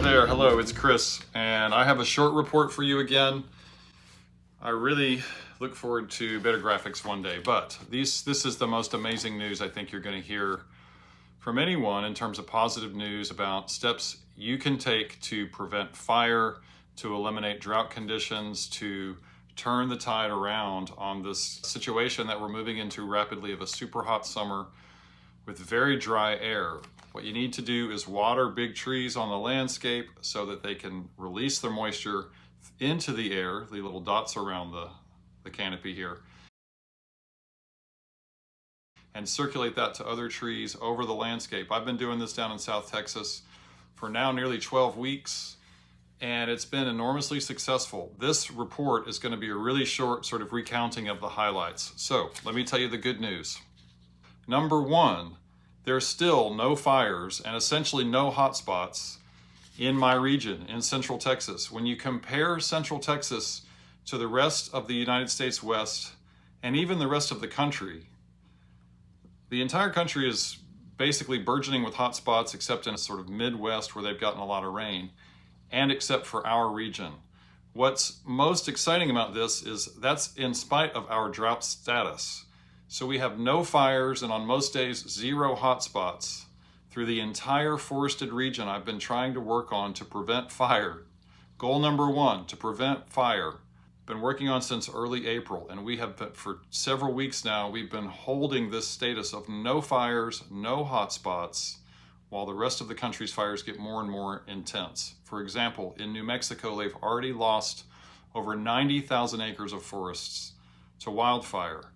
there, hello, it's Chris, and I have a short report for you again. I really look forward to better graphics one day, but this is the most amazing news I think you're going to hear from anyone in terms of positive news about steps you can take to prevent fire, to eliminate drought conditions, to turn the tide around on this situation that we're moving into rapidly of a super hot summer with very dry air. What you need to do is water big trees on the landscape so that they can release their moisture into the air, the little dots around the canopy here, and circulate that to other trees over the landscape. I've been doing this down in South Texas for now nearly 12 weeks, and it's been enormously successful. This report is going to be a really short sort of recounting of the highlights. So let me tell you the good news. Number one, there's still no fires and essentially no hotspots in my region in Central Texas. When you compare Central Texas to the rest of the United States West and even the rest of the country, the entire country is basically burgeoning with hotspots except in a sort of Midwest where they've gotten a lot of rain, and except for our region. What's most exciting about this is that's in spite of our drought status. So we have no fires and on most days, 0 hotspots through the entire forested region I've been trying to work on to prevent fire. Goal number 1, to prevent fire. Been working on since early April, and we have been, for several weeks now, we've been holding this status of no fires, no hotspots, while the rest of the country's fires get more and more intense. For example, in New Mexico, they've already lost over 90,000 acres of forests to wildfire.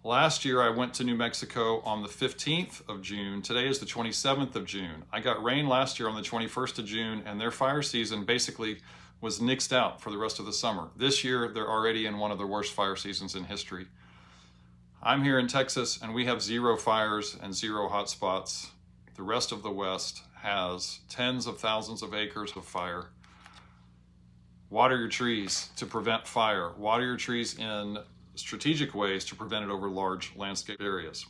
Last year, I went to New Mexico on the 15th of June. Today is the 27th of June. I got rain last year on the 21st of June, and their fire season basically was nixed out for the rest of the summer. This year, they're already in one of the worst fire seasons in history. I'm here in Texas, and we have 0 fires and 0 hotspots. The rest of the West has tens of thousands of acres of fire. Water your trees to prevent fire. Water your trees in strategic ways to prevent it over large landscape areas.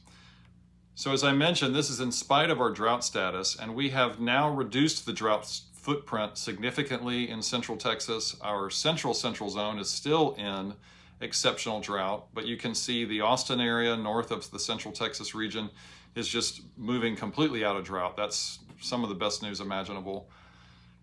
So as I mentioned, this is in spite of our drought status, and we have now reduced the drought footprint significantly in Central Texas. Our central zone is still in exceptional drought, but you can see the Austin area north of the Central Texas region is just moving completely out of drought. That's some of the best news imaginable.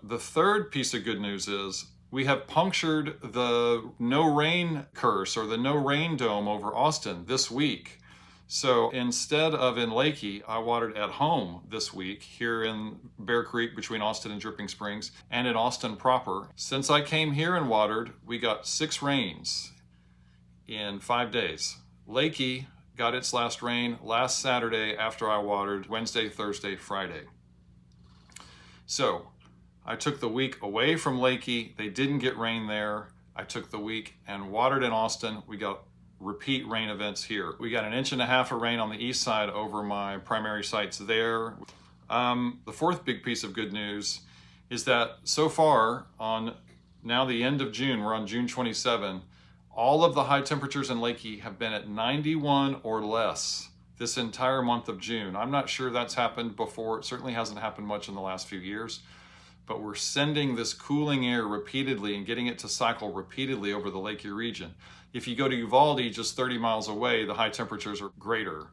The third piece of good news is we have punctured the no rain curse or the no rain dome over Austin this week. So instead of in Leakey, I watered at home this week here in Bear Creek between Austin and Dripping Springs and in Austin proper. Since I came here and watered, we got 6 rains in 5 days. Leakey got its last rain last Saturday after I watered Wednesday, Thursday, Friday. So I took the week away from Leakey. They didn't get rain there. I took the week and watered in Austin. We got repeat rain events here. We got 1.5 inches of rain on the east side over my primary sites there. The fourth big piece of good news is that so far on now the end of June, we're on June 27, all of the high temperatures in Leakey have been at 91 or less this entire month of June. I'm not sure that's happened before. It certainly hasn't happened much in the last few years. But we're sending this cooling air repeatedly and getting it to cycle repeatedly over the Leakey region. If you go to Uvalde, just 30 miles away, the high temperatures are greater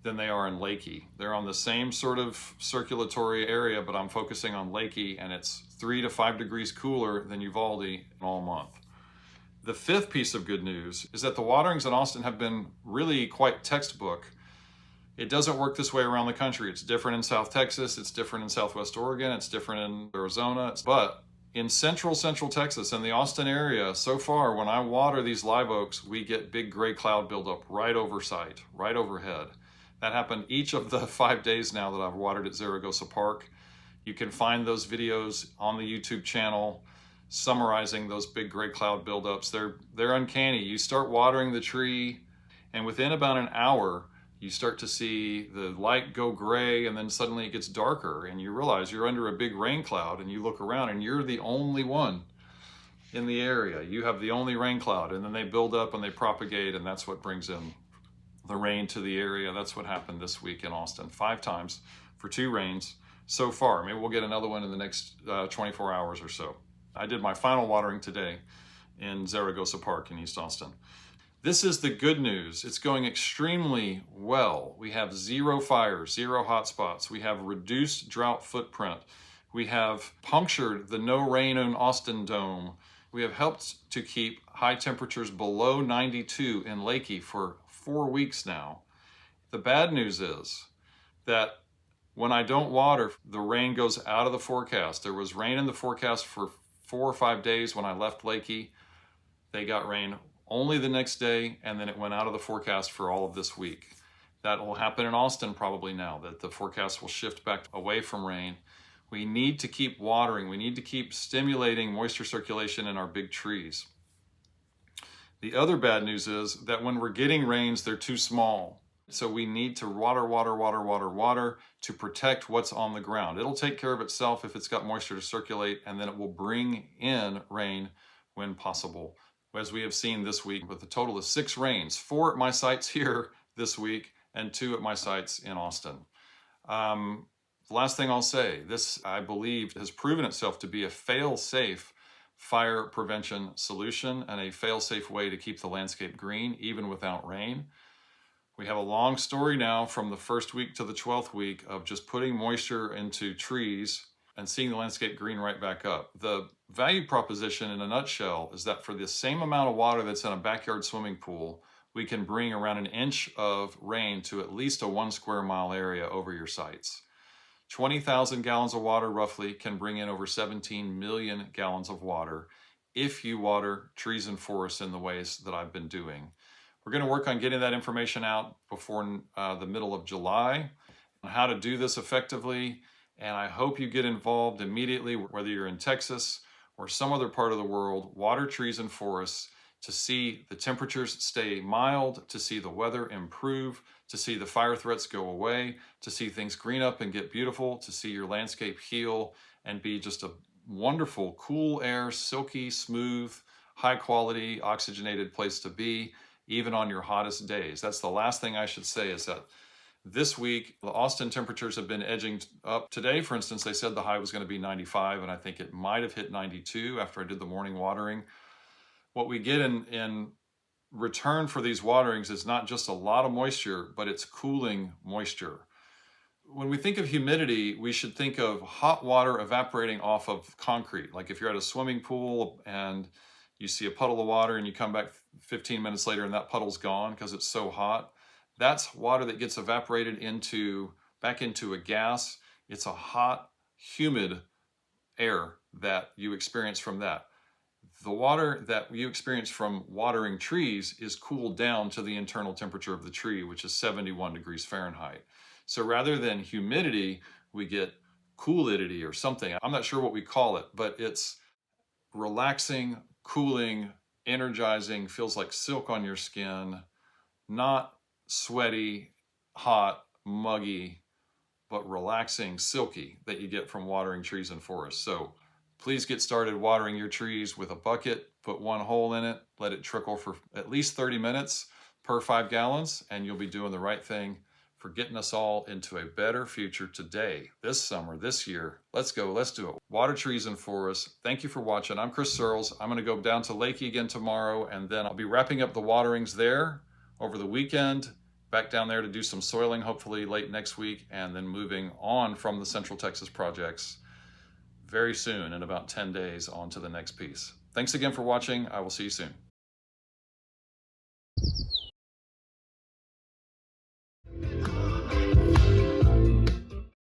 than they are in Leakey. They're on the same sort of circulatory area, but I'm focusing on Leakey, and it's 3 to 5 degrees cooler than Uvalde all month. The fifth piece of good news is that the waterings in Austin have been really quite textbook. It doesn't work this way around the country. It's different in South Texas, it's different in Southwest Oregon, it's different in Arizona. But in Central Texas and the Austin area, so far when I water these live oaks, we get big gray cloud buildup right oversight, right overhead. That happened each of the 5 days now that I've watered at Zaragoza Park. You can find those videos on the YouTube channel summarizing those big gray cloud buildups. They're uncanny. You start watering the tree, and within about an hour, you start to see the light go gray, and then suddenly it gets darker, and you realize you're under a big rain cloud, and you look around and you're the only one in the area. You have the only rain cloud, and then they build up and they propagate, and that's what brings in the rain to the area. That's what happened this week in Austin. 5 times for 2 rains, so far. Maybe we'll get another one in the next 24 hours or so. I did my final watering today in Zaragoza Park in East Austin. This is the good news. It's going extremely well. We have 0 fires, 0 hotspots. We have reduced drought footprint. We have punctured the no rain in Austin dome. We have helped to keep high temperatures below 92 in Leakey for 4 weeks now. The bad news is that when I don't water, the rain goes out of the forecast. There was rain in the forecast for 4 or 5 days when I left Leakey. They got rain only the next day, and then it went out of the forecast for all of this week. That will happen in Austin probably now, that the forecast will shift back away from rain. We need to keep watering. We need to keep stimulating moisture circulation in our big trees. The other bad news is that when we're getting rains, they're too small. So we need to water to protect what's on the ground. It'll take care of itself if it's got moisture to circulate, and then it will bring in rain when possible. As we have seen this week, with a total of 6 rains, 4 at my sites here this week and 2 at my sites in Austin. The last thing I'll say, this I believe has proven itself to be a fail-safe fire prevention solution and a fail-safe way to keep the landscape green even without rain. We have a long story now from the 1st week to the 12th week of just putting moisture into trees and seeing the landscape green right back up. The value proposition in a nutshell is that for the same amount of water that's in a backyard swimming pool, we can bring around an inch of rain to at least a 1 square mile area over your sites. 20,000 gallons of water roughly can bring in over 17 million gallons of water if you water trees and forests in the ways that I've been doing. We're going to work on getting that information out before the middle of July on how to do this effectively. And I hope you get involved immediately, whether you're in Texas or some other part of the world. Water trees and forests to see the temperatures stay mild, to see the weather improve, to see the fire threats go away, to see things green up and get beautiful, to see your landscape heal and be just a wonderful, cool air, silky, smooth, high quality, oxygenated place to be, even on your hottest days. That's the last thing I should say, is that this week, the Austin temperatures have been edging up. Today, for instance, they said the high was going to be 95, and I think it might have hit 92 after I did the morning watering. What we get in return for these waterings is not just a lot of moisture, but it's cooling moisture. When we think of humidity, we should think of hot water evaporating off of concrete. Like if you're at a swimming pool and you see a puddle of water and you come back 15 minutes later and that puddle's gone because it's so hot. That's water that gets evaporated back into a gas. It's a hot, humid air that you experience from that. The water that you experience from watering trees is cooled down to the internal temperature of the tree, which is 71 degrees Fahrenheit. So rather than humidity, we get coolidity or something. I'm not sure what we call it, but it's relaxing, cooling, energizing, feels like silk on your skin, not sweaty, hot, muggy, but relaxing, silky that you get from watering trees and forests. So please get started watering your trees with a bucket, put 1 hole in it, let it trickle for at least 30 minutes per 5 gallons, and you'll be doing the right thing for getting us all into a better future today, this summer, this year. Let's go, let's do it. Water trees and forests. Thank you for watching. I'm Chris Searles. I'm gonna go down to Leakey again tomorrow, and then I'll be wrapping up the waterings there over the weekend, back down there to do some soiling, hopefully late next week, and then moving on from the Central Texas projects very soon, in about 10 days, on to the next piece. Thanks again for watching. I will see you soon.